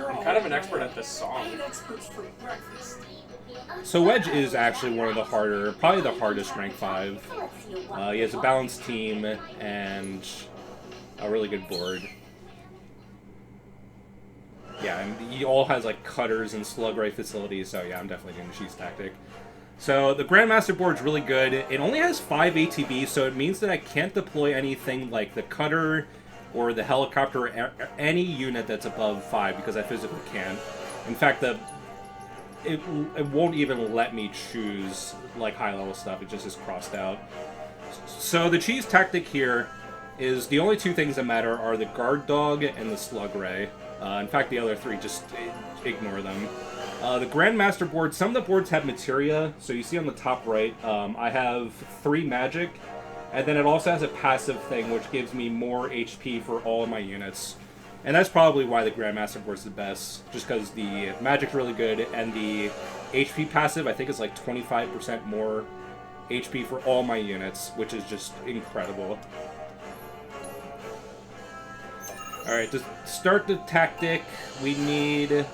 I'm kind of an expert at this song. So Wedge is actually one of the harder, probably the hardest rank 5. He has a balanced team and a really good board. Yeah, and he all has like cutters and slug ray facilities, so yeah, I'm definitely doing the Cheese Tactic. So the Grandmaster board's really good. It only has 5 ATB, so it means that I can't deploy anything like the cutter or the helicopter or any unit that's above 5 because I physically can't. In fact, it won't even let me choose like high-level stuff. It just is crossed out. So the Cheese Tactic here is the only 2 things that matter are the Guard Dog and the Slug Ray. In fact, the other 3, just ignore them. The Grandmaster board, some of the boards have materia, so you see on the top right, I have 3 magic, and then it also has a passive thing which gives me more HP for all of my units. And that's probably why the Grandmaster board's the best, just because the magic's really good, and the HP passive I think is like 25% more HP for all my units, which is just incredible. Alright, to start the tactic, we need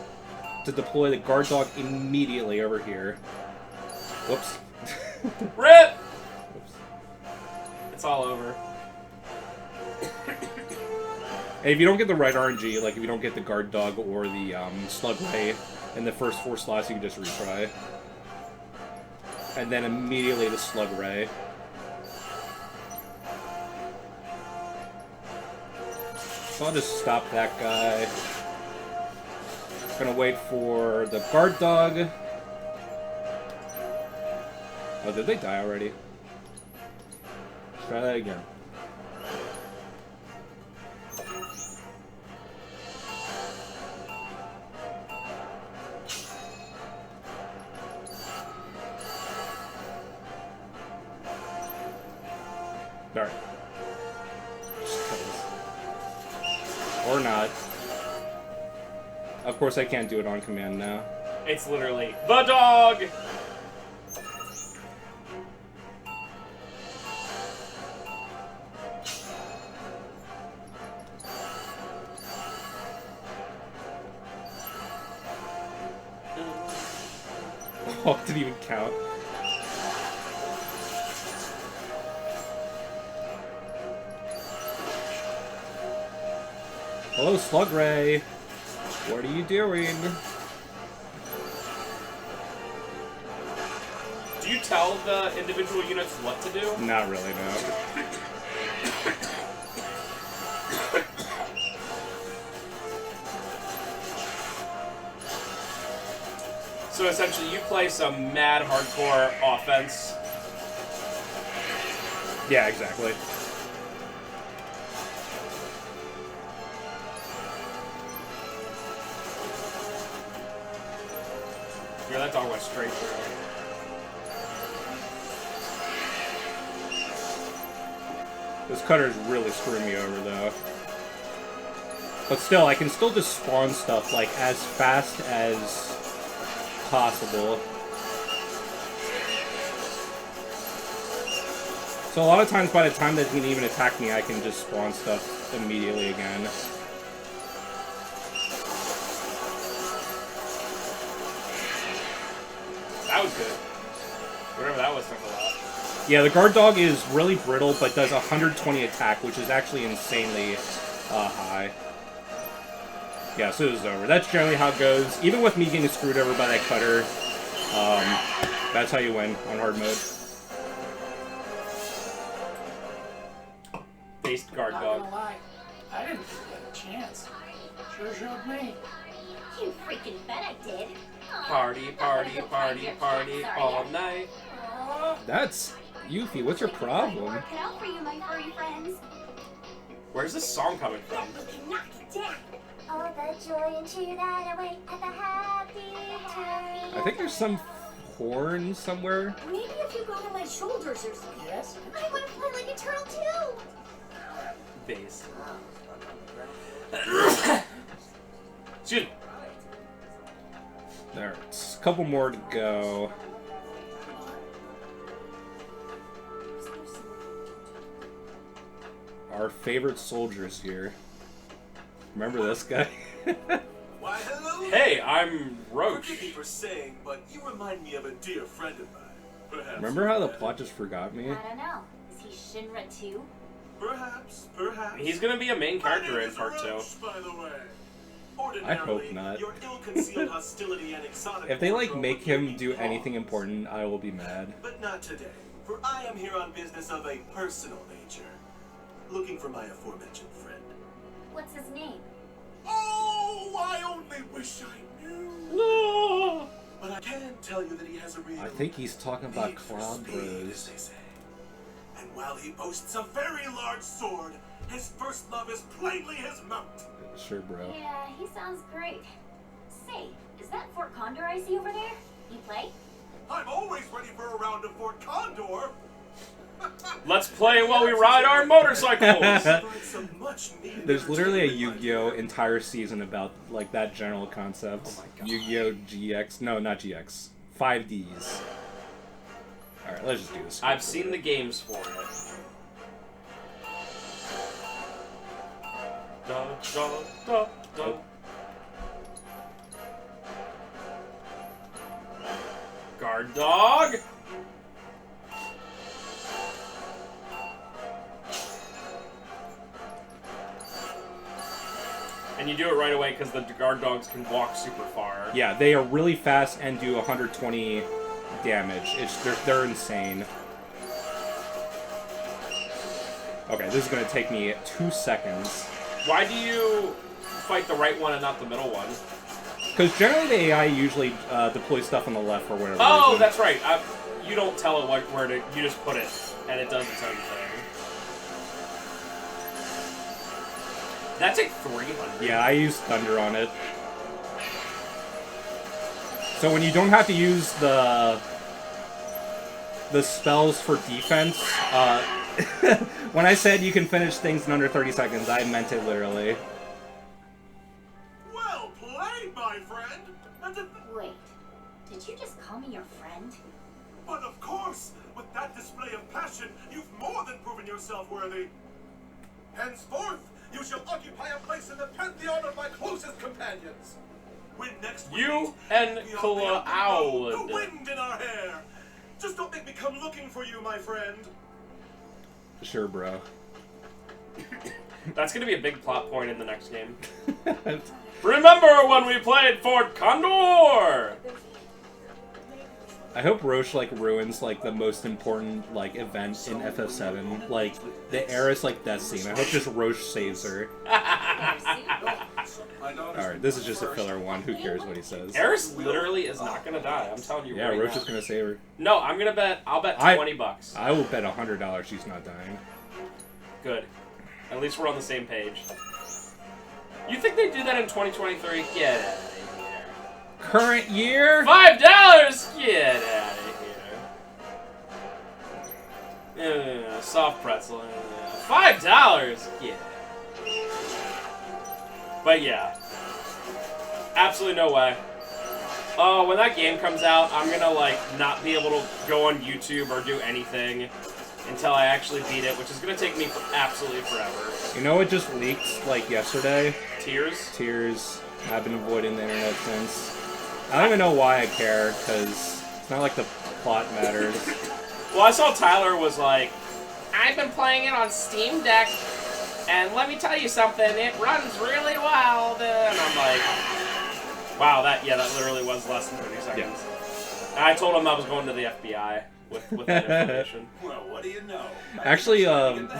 to deploy the Guard Dog immediately over here. Whoops. RIP! Whoops. It's all over. And if you don't get the right RNG, like if you don't get the Guard Dog or the Slug Ray in the first 4 slots, you can just retry. And then immediately the Slug Ray. So I'll just stop that guy. Gonna wait for the Guard Dog. Oh, did they die already? Try that again. Alright. Or not. Of course I can't do it on command now. It's literally the dog! Oh, it didn't even count. Hello, Slug Ray. What are you doing? Do you tell the individual units what to do? Not really, no. So essentially, you play some mad hardcore offense. Yeah, exactly. Yeah, that dog went straight through. This cutter's really screwing me over, though. But still, I can still just spawn stuff, like, as fast as possible. So a lot of times, by the time that he can even attack me, I can just spawn stuff immediately again. That was good. Whatever that was took a lot. Yeah, the Guard Dog is really brittle, but does 120 attack, which is actually insanely high. Yeah, so this is over. That's generally how it goes. Even with me getting screwed over by that cutter, that's how you win on hard mode. Based Guard Dog. Not gonna lie, I didn't get a chance. Sure showed me. You freaking bet I did. Party, party, party, party, all night. That's... Yuffie, what's your problem? Working out for you, my furry friends. Where's this song coming from? We can knock it down. All the joy and cheer that await at the happy turn. I think there's some horn somewhere. Maybe if you go to my shoulders or something. Yes? I want to play like a turtle too. Bass. Excuse me. There's a couple more to go. our favorite soldiers here. Remember this guy? Why, hello. Hey, I'm Roach. Forgive me for saying, but you remind me of a dear friend of mine. Perhaps. Remember how the plot just forgot me? I don't know. Is he Shinra too? Perhaps. He's gonna be a main character in part 2. By the way. I hope not. Your ill-concealed hostility and exotic If they like wardrobe make will give him me do pause. anything important, I will be mad. But not today, for I am here on business of a personal nature. Looking for my aforementioned friend. What's his name? Oh, I only wish I knew. No! But I can tell you that he has a real I think he's talking about need for Cloud speed, as Bros. they say. And while he boasts a very large sword, his first love is plainly his mount. Sure, bro. Yeah, he sounds great. Say, is that Fort Condor I see over there? You play? I'm always ready for a round of Fort Condor. Let's play while we ride our motorcycles! But some much needed There's literally a entertainment, my Yu-Gi-Oh! friend. Entire season about like that general concept. Oh my God. Yu-Gi-Oh! GX. No, not GX. 5Ds. Alright, let's just do this. I've seen the games for it. Da, da, da, da. Guard dog! And you do it right away because the guard dogs can walk super far. Yeah, they are really fast and do 120 damage. They're insane. Okay, this is gonna take me 2 seconds. Why do you fight the right one and not the middle one? Because generally the AI usually deploys stuff on the left for whatever Oh, reason. that's right. You don't tell it where to. You just put it, and it does its own thing. That's like 300. Yeah, I use Thunder on it. So when you don't have to use the spells for defense, when I said you can finish things in under 30 seconds, I meant it literally. Well played, my friend. Wait, did you just call me your friend? But of course, with that display of passion, you've more than proven yourself worthy. Henceforth, you shall occupy a place in the pantheon of my closest companions. When next we You meet, and we are Cloud. the wind in our hair. Just don't make me come looking for you, my friend. Sure, bro. That's gonna be a big plot point in the next game. Remember when we played Fort Condor? I hope Roche like ruins like the most important like event in FF7, like the Eris like death scene. I hope just Roche saves her. Alright, this is just a filler one. Who cares what he says? Eris literally is not gonna die. I'm telling you Yeah, right Roche now. is gonna save her. No, I'm gonna bet. I'll bet I- $20. I will bet $100 she's not dying. Good. At least we're on the same page. You think they do that in 2023? Get out of here. Current year? $5? Get out of here. Soft pretzel. $5? Yeah. But yeah. Absolutely no way. Oh, when that game comes out, I'm gonna like not be able to go on YouTube or do anything until I actually beat it, which is gonna take me absolutely forever. You know what just leaked like yesterday? Tears? Tears. I've been avoiding the internet since. I don't even know why I care, because it's not like the plot matters. Well, I saw Tyler was like, I've been playing it on Steam Deck, and let me tell you something, it runs really well. And I'm like, wow, that literally was less than 30 seconds. Yeah. And I told him I was going to the FBI with that information. Well, what do you know? Actually,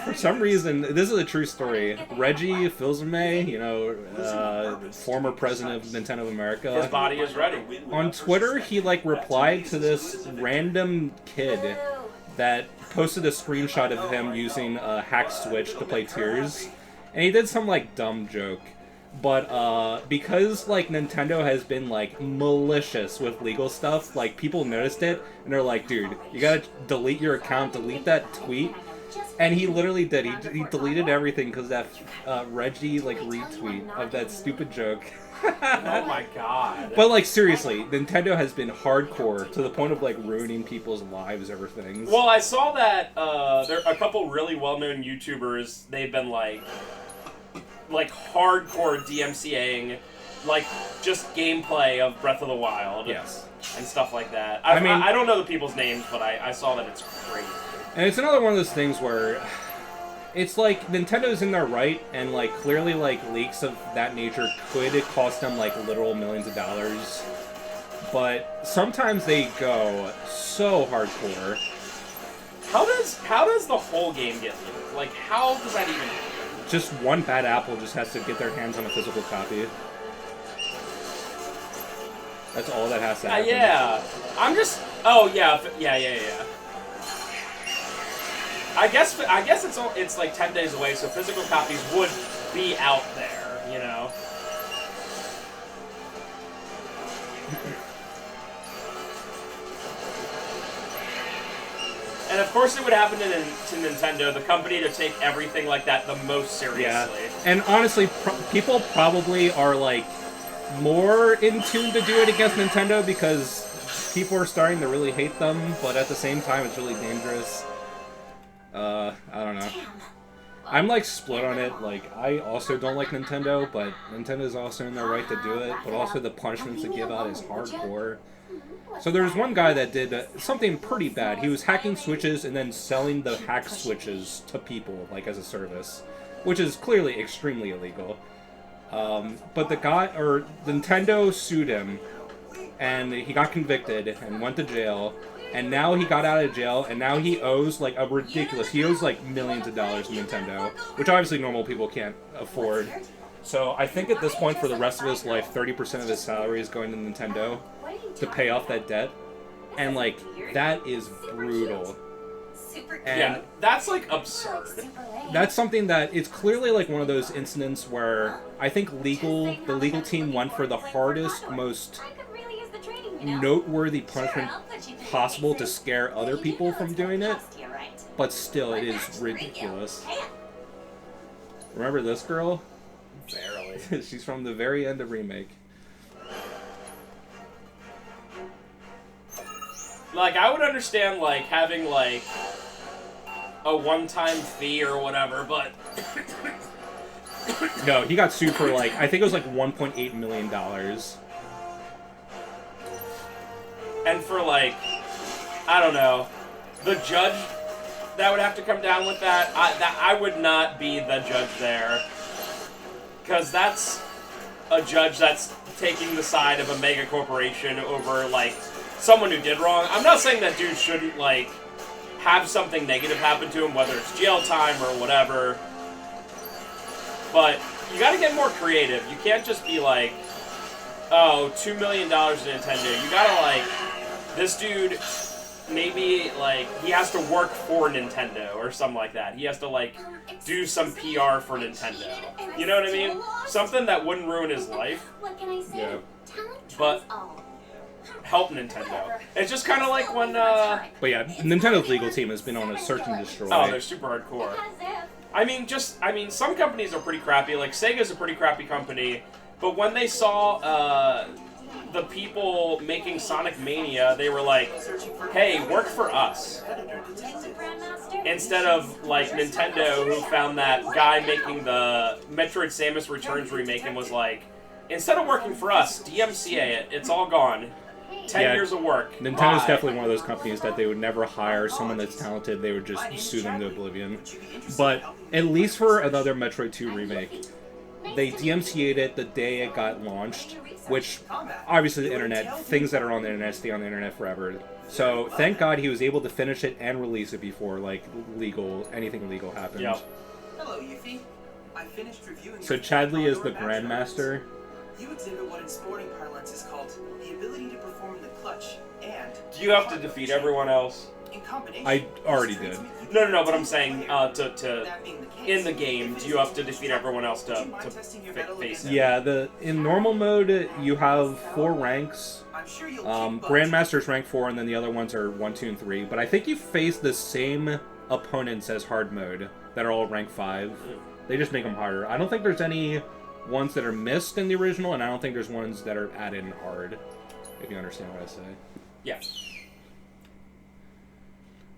for some reason, this is a true story. Reggie Fils-Aimé, you know, former president of Nintendo of His America, body is ready. on Twitter, he like replied to this random kid that posted a screenshot of him using a hack switch to play Tears, and he did some like dumb joke. But because like Nintendo has been like malicious with legal stuff, like people noticed it and they're like, dude, you gotta delete your account, delete that tweet. And he literally did. He deleted everything because that Reggie like retweet of that stupid joke. Oh my god. But like seriously, Nintendo has been hardcore to the point of like ruining people's lives over things. Well, I saw that there are a couple really well-known YouTubers. They've been like hardcore DMCAing, like just gameplay of Breath of the Wild. Yes. And stuff like that. I mean, I don't know the people's names, but I saw that it's crazy. And it's another one of those things where it's like Nintendo's in their right, and like clearly like leaks of that nature could cost them like literal millions of dollars. But sometimes they go so hardcore. How does the whole game get leaked? Like, how does that even happen? Just one bad apple just has to get their hands on a physical copy. That's all that has to happen. Yeah. I'm just. Oh yeah. I guess it's like 10 days away, so physical copies would be out there, you know. And of course, it would happen to Nintendo, the company to take everything like that the most seriously. Yeah. And honestly, people probably are like more in tune to do it against Nintendo because people are starting to really hate them, but at the same time, it's really dangerous. I don't know. I'm like split on it. Like, I also don't like Nintendo, but Nintendo's also in their right to do it. But also the punishments they give out is hardcore. So there's one guy that did something pretty bad. He was hacking switches and then selling the hacked switches to people, like as a service, which is clearly extremely illegal. But the guy, or Nintendo sued him, and he got convicted and went to jail. And now he got out of jail, and now he owes like a ridiculous. He owes like millions of dollars to Nintendo, which obviously normal people can't afford. So I think at this point, for the rest of his life, 30% of his salary is going to Nintendo to pay off that debt, and like that is brutal. And yeah, that's like absurd. That's something that it's clearly like one of those incidents where I think the legal team went for the hardest, most noteworthy punishment possible to scare other people from doing it, but still it is ridiculous. Remember this girl? Barely. She's from the very end of Remake. Like, I would understand, like, having, like, a one-time fee or whatever, but... No, he got sued for, like, I think it was, like, $1.8 million. And for, like, I don't know, the judge that would have to come down with that, I would not be the judge there. Because that's a judge that's taking the side of a mega corporation over, like, someone who did wrong. I'm not saying that dude shouldn't, like, have something negative happen to him, whether it's jail time or whatever. But you gotta get more creative. You can't just be like, oh, $2 million to Nintendo. You gotta, like, this dude, maybe, like, he has to work for Nintendo or something like that. He has to, like, do some PR for Nintendo. You know what I mean? Something that wouldn't ruin his life. What can I say? Yeah. But help Nintendo. It's just kind of like when, But yeah, Nintendo's legal team has been on a search and destroy. oh, they're super hardcore. I mean, some companies are pretty crappy. Like, Sega's a pretty crappy company. But when they saw, the people making Sonic Mania, they were like, hey, work for us. Instead of, like, Nintendo, who found that guy making the Metroid Samus Returns remake and was like, instead of working for us, DMCA it. It's all gone. 10 years of work. Nintendo's Bye. definitely one of those companies that they would never hire someone that's talented. They would just sue them to oblivion. But at least for another Metroid 2 remake, they DMCA'd it the day it got launched, which, obviously the internet, things that are on the internet stay on the internet forever. So, thank God he was able to finish it and release it before, like, anything legal happened. Yep. Hello, Yuffie. I finished reviewing. So Chadley is the Grandmaster. You exhibit what in sporting parlance is called the ability to perform the clutch and. Do you have to defeat everyone else? In combination. I already did. No, but I'm saying, in the game, do you have to defeat everyone else to face it? Yeah, in normal mode, you have 4 ranks. I'm sure you'll Grandmaster's rank 4, and then the other ones are 1, 2, and 3. But I think you face the same opponents as hard mode that are all rank 5. They just make them harder. I don't think there's any ones that are missed in the original, and I don't think there's ones that are added in hard, if you understand what I say. Yeah.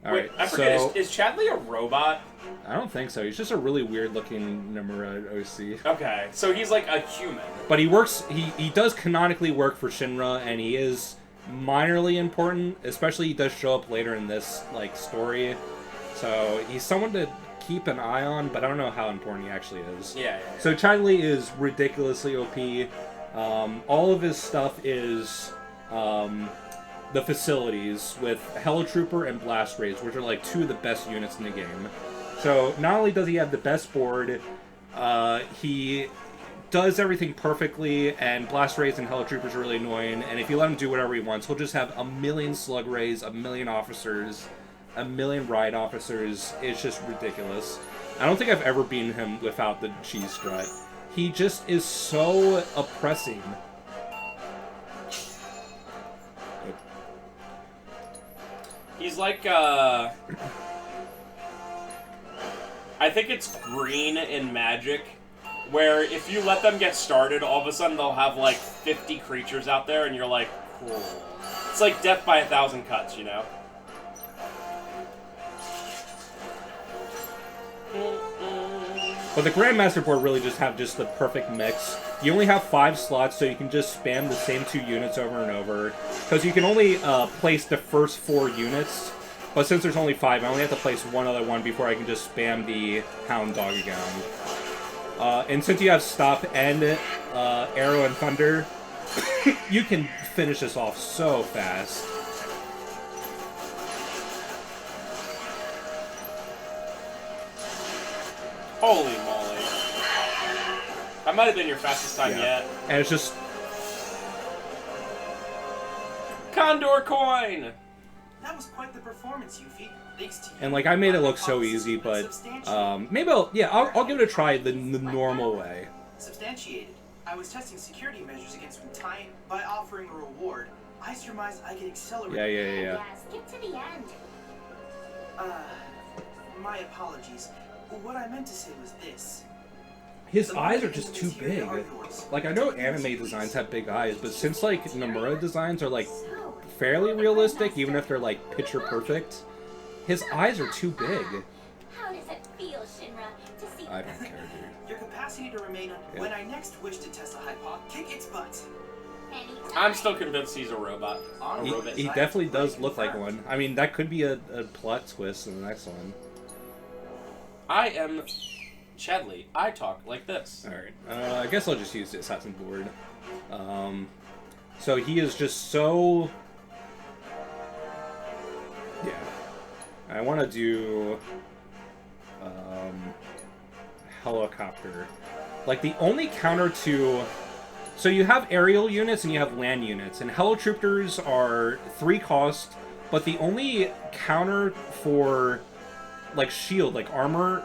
Alright, I forget, so... is Chadley a robot? I don't think so. He's just a really weird-looking Nomura OC. Okay, so he's like a human. But he works... He does canonically work for Shinra, and he is minorly important. Especially he does show up later in this, like, story. So he's someone to keep an eye on, but I don't know how important he actually is. Yeah. So Chadley is ridiculously OP. All of his stuff is... the facilities with Helitrooper and Blast Rays, which are like 2 of the best units in the game. So not only does he have the best board, he does everything perfectly, and Blast Rays and Helitroopers are really annoying, and if you let him do whatever he wants, he'll just have a million Slug Rays, a million officers, a million Ride officers. It's just ridiculous. I don't think I've ever beaten him without the cheese strut. He just is so oppressing. He's like, I think it's green in Magic, where if you let them get started, all of a sudden they'll have like 50 creatures out there, and you're like, cool. It's like death by 1,000 cuts, you know? But the Grandmaster board really just have just the perfect mix. You only have 5 slots, so you can just spam the same 2 units over and over. Because you can only place the first 4 units. But since there's only 5, I only have to place one other one before I can just spam the Hound Dog again. And since you have Stop and Arrow and Thunder, you can finish this off so fast. Holy moly. That might have been your fastest time yet. And it's just... Condor coin! That was quite the performance, Yuffie. Thanks to you. And, like, I made it look so easy, but... maybe I'll give it a try the normal way. Substantiated. I was testing security measures against time by offering a reward. I surmised I could accelerate. Yeah. Skip to the end. My apologies. What I meant to say was this. His eyes are just too big. Like, I know anime designs have big eyes, but since, like, Nomura designs are, like, fairly realistic, even if they're, like, picture perfect, his eyes are too big. How does it feel, Shinra, to see... I don't care, dude. Your capacity to remain when I next wish to test a hypo, kick its butt. Anytime. I'm still convinced he's a robot. He definitely does look like one. I mean, that could be a plot twist in the next one. I am Chadley. I talk like this. Alright, I guess I'll just use the assassin board. So he is just so... Yeah. I want to do... helicopter. Like, the only counter to... So you have aerial units and you have land units, and Helitroopers are 3 cost, but the only counter for... like shield, like armor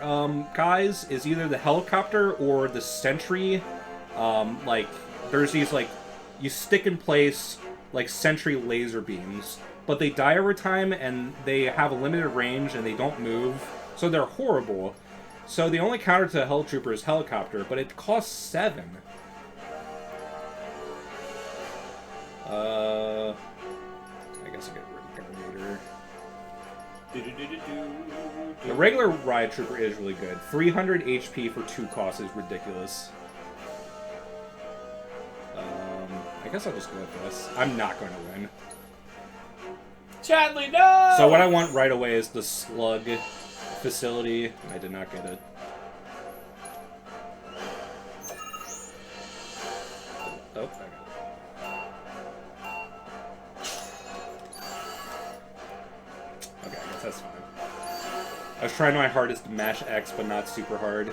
guys is either the helicopter or the sentry. Like there's these like you stick in place like sentry laser beams, but they die over time and they have a limited range and they don't move, so they're horrible. So the only counter to a Helitrooper is helicopter, but it costs 7. I guess I get Reanimator. The regular Riot Trooper is really good. 300 HP for 2 costs is ridiculous. I guess I'll just go with this. I'm not going to win. Chadley, no! So what I want right away is the Slug facility. I did not get it. Oh, I got it. Okay, I guess that's fine. I was trying my hardest to mash X, but not super hard.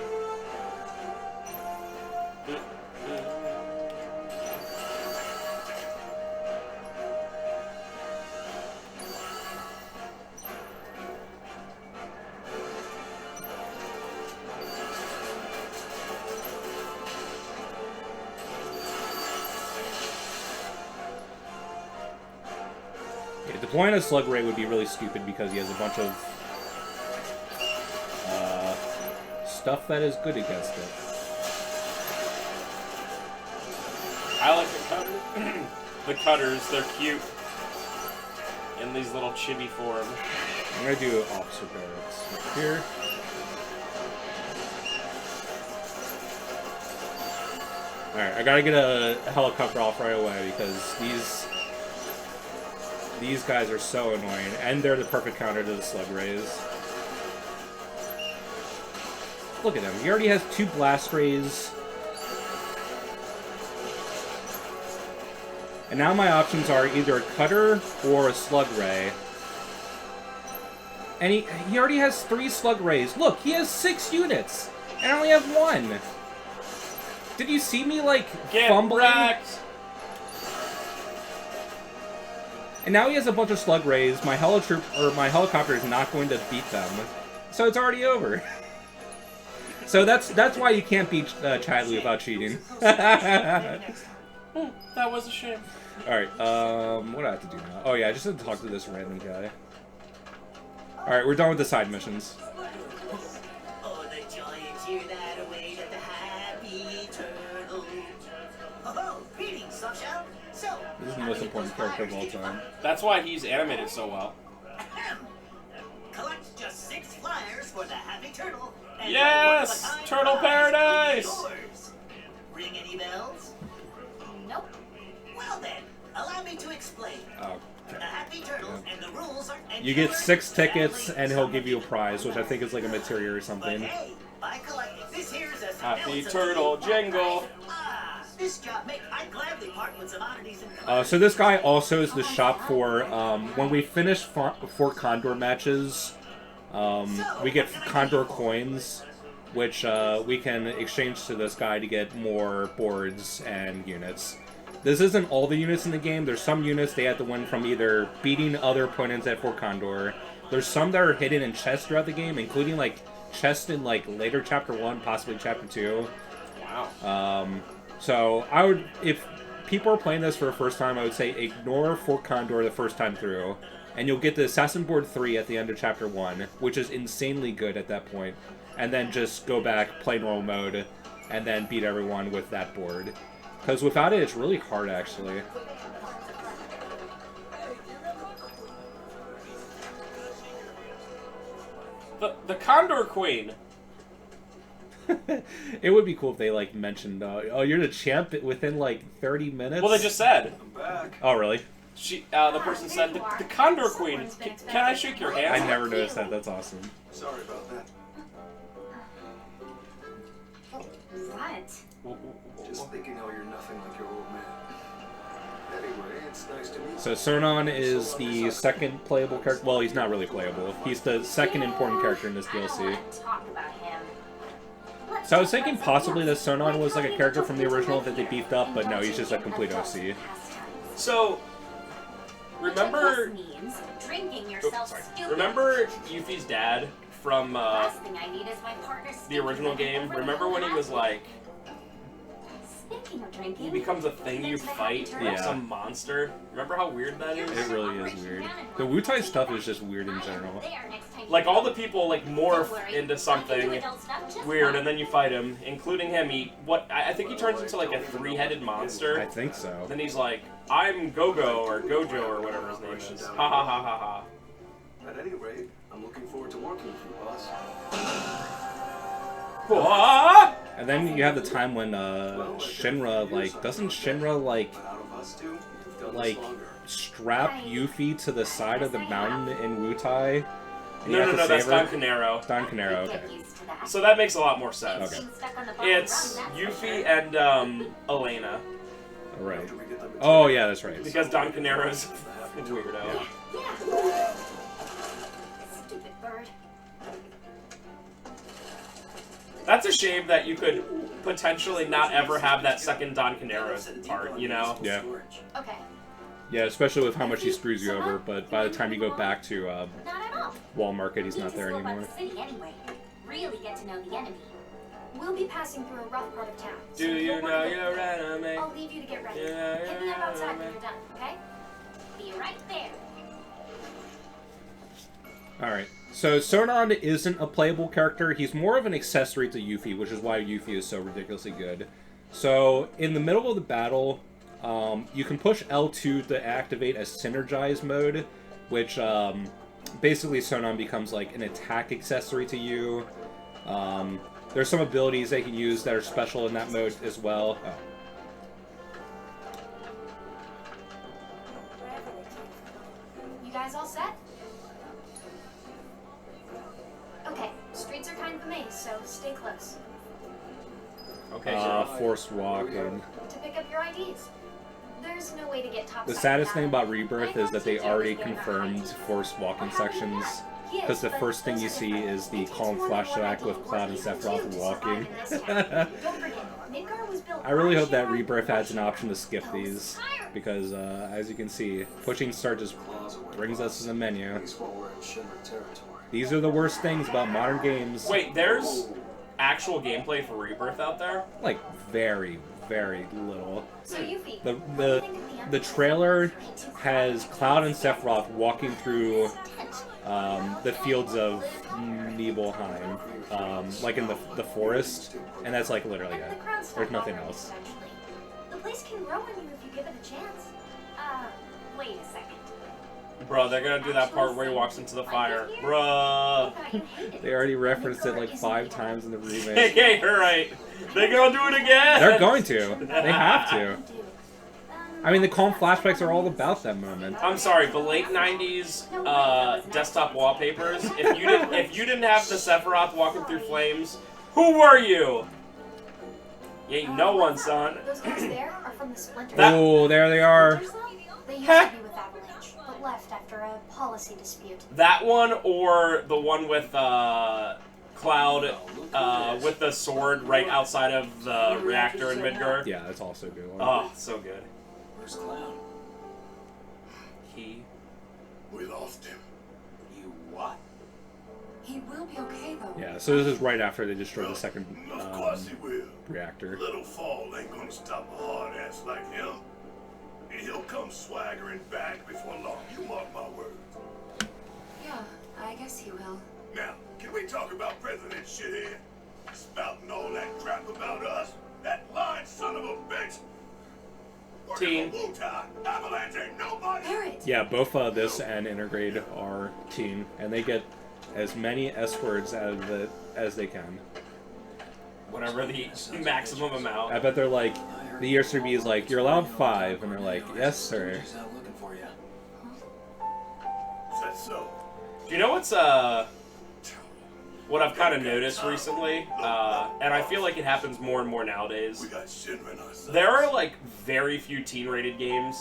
Yeah, deploying a Slug Ray would be really stupid because he has a bunch of stuff that is good against it. I like the cutters. They're cute in these little chibi form. I'm gonna do officer barracks right here. Alright, I gotta get a helicopter off right away because these guys are so annoying, and they're the perfect counter to the slug rays. Look at him. He already has 2 blast rays. And now my options are either a cutter or a slug ray. And he already has 3 slug rays. Look, he has 6 units. And I only have 1. Did you see me, like, fumbling? Wrecked. And now he has a bunch of slug rays. My helicopter is not going to beat them. So it's already over. So that's why you can't beat Chadley without cheating. That was a shame. Alright, what do I have to do now? Oh yeah, I just have to talk to this random guy. Alright, we're done with the side missions. Oh, the joy and cheer that await at the happy turtle. Oh, greetings, Softshell. So, This is the most important character of all time. That's why he's animated so well. ahem. Collect just 6 flyers for the happy turtle. And Yes! one-of-a-kind Turtle prize paradise! will be yours. Ring any bells? Nope. Well then, allow me to explain. Oh, The happy turtles and the rules are. and you get yours, 6 tickets, sadly, and he'll some give you a of prize, which I think is like a materia or But something. hey, by collecting this here's a Happy turtle jingle. Ah, this job make I'd gladly part with some oddities and So this guy also is the shop for, when we finish Fort Condor matches, we get Condor coins, which we can exchange to this guy to get more boards and units. This isn't all the units in the game. There's some units they have to win from either beating other opponents at Fort Condor. There's some that are hidden in chests throughout the game, including like chests in like later Chapter 1, possibly Chapter 2. Wow. So I would, if people are playing this for the first time, I would say ignore Fort Condor the first time through, and you'll get the Assassin Board 3 at the end of Chapter 1, which is insanely good at that point, and then just go back, play normal mode, and then beat everyone with that board. Because without it, it's really hard, actually. The Condor Queen. It would be cool if they, like, mentioned, oh, you're the champ within, like, 30 minutes? Well, they just said. I'm back. Oh, really? The person said, the Condor Queen. Can I shake your hand? I never noticed that. That's awesome. Sorry about that. What? Just thinking how you're nothing like your old man. Anyway, it's nice to meet you. So Cernon is the second playable character. Well, he's not really playable. He's the second important character in this I don't DLC. wanna talk about him. So I was thinking possibly that Cernon was like a character from the original that they beefed up, but no, he's just a complete OC. So, remember... Means drinking Oh, yourself sorry. stupid. Remember Yuffie's dad from Last thing I need is my partner the original game? Remember when he was like, Speaking of drinking, he becomes a thing you fight, like Yeah. some monster? Remember how weird that is? It really is weird. The Wutai stuff is just weird in general. Like, all the people, like, morph into something weird, and then you fight him, including him. I think he turns into, like, a 3-headed monster. I think so. Then he's like, I'm Gogo, or Gojo, or whatever his name is. Ha ha ha ha ha. At any rate, I'm looking forward to working with you, boss. Ah! And then you have the time when Shinra, like, doesn't Shinra, like, But out of us two, you've done like, this longer. strap Yuffie to the side of the mountain in Wutai? And you No, have no, to no, that's save her? Don Canero. Don Canero, okay. So that makes a lot more sense. Okay. It's Yuffie and Elena. Alright. After we get the Oh, yeah, that's right. Because Don Canero's a fucking weirdo. Yeah. Stupid bird. That's a shame that you could potentially not ever have that second Don Canero's part, you know? Yeah. Okay. Yeah, especially with how much he screws you over, but by the time you go back to Not at all. Wall Market, he's Need not to there scope out anymore. the city anyway. Really get to know the enemy. We'll be passing through a rough part of town. so Do you you'll know want to your get enemy? prepared. I'll leave you to get ready. Yeah, Hit me up outside when yeah. you're done, okay? Be right there. Alright. So Sonon isn't a playable character. He's more of an accessory to Yuffie, which is why Yuffie is so ridiculously good. So in the middle of the battle, you can push L2 to activate a synergize mode, which basically Sonon becomes like an attack accessory to you. There's some abilities they can use that are special in that mode as well. Oh. You guys all set? Okay, streets are kind of a maze, so stay close. Okay, sure. Forced walking. To pick up your IDs. There's no way to get top The side saddest without thing it. about Rebirth is that they My already friend confirmed TJ was forced walking What happened to sections. that? He Because is, the but first thing those you are see different. is the It takes calm more than one flashback ID with or Cloud and even Sephiroth two to walking. survive in this town. Don't forget, Midgar was built I really by hope that Shiro Rebirth adds an Hiroshima. option to skip these, because as you can see, pushing start just brings us to the menu. These are the worst things about modern games. Wait, there's actual gameplay for Rebirth out there? Like, very, very little. So Yuffie, The, what do you the, think of the the trailer has Cloud and Sephiroth walking through the fields of Nibelheim, like in the forest, and that's like literally And it. the crowd stopped There's nothing bothering else. you eventually. The place can grow on you if you give it a chance. Wait a second. Bro, they're gonna do that part where he walks into the fire. Bruh. I thought you hated it. They already referenced it Midgar like isn't 5 the times in the Hey, remake. hey, you're right. They gonna do it again. They're going to. They have to. Dude. I mean, the calm flashbacks are all about that moment. I'm sorry, but late '90s desktop wallpapers. If you didn't have the Sephiroth walking through flames, who were you? You ain't no one, son. Those guys there are from the Splinter. That- Oh, there they are. They used to Heck. be with Avalanche, but left after a policy dispute. That one or the one with Cloud with the sword right outside of the reactor in Midgar. Yeah, that's also a good one. Oh, so good. Where's Cloud? He. We lost him. You what? He will be okay, though. Yeah, so this is right after they destroyed the second Of course he will. reactor. Little fall ain't gonna stop a hard ass like him. And he'll come swaggering back before long. You mark my words. Yeah, I guess he will. Now, can we talk about President Shithead? Spouting all that crap about us? That lying son of a bitch! Teen. Avalanche ain't nobody! Barrett! Yeah, both this and Intergrade are teen, and they get as many S words out of it as they can. Whatever the maximum amount. I bet they're like, the ESRB is like, you're allowed 5, and they're like, yes, sir. He's out looking for you. Is that so? Do you know what's what I've kind of noticed recently, and I feel like it happens more and more nowadays. We got Shinra in our sights. There are like very few teen-rated games.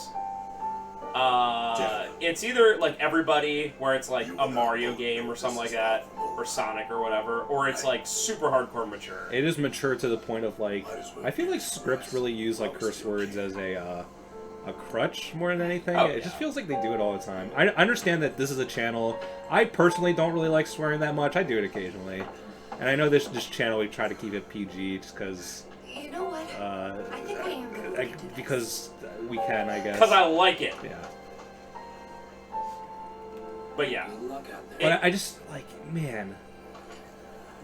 It's either like Everybody, where it's like a Mario game or something like that, or Sonic or whatever, or it's like super hardcore mature. It is mature to the point of like, I feel like scripts really use like curse words as a crutch more than anything. Oh, It just yeah. feels like they do it all the time. I understand that this is a channel. I personally don't really like swearing that much. I do it occasionally. And I know this channel, we try to keep it PG just because, You know what? I think I am gonna read into this. because we can, I guess. Because I like it. Yeah. But yeah, Good luck out there. But I just, like, man.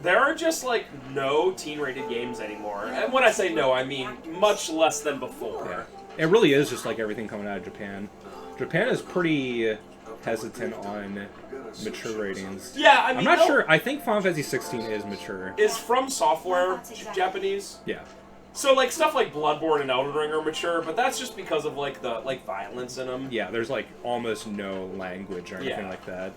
there are just like no teen-rated games anymore. And when I say no, I mean much less than before. Yeah. It really is just like everything coming out of Japan. Japan is pretty hesitant on mature ratings. Yeah, I mean, I'm not no- sure. I think Final Fantasy 16 is mature. Is From Software That's exactly- Japanese? Yeah. So like stuff like Bloodborne and Elden Ring are mature, but that's just because of like the violence in them. Yeah, there's like almost no language or anything Yeah. like that.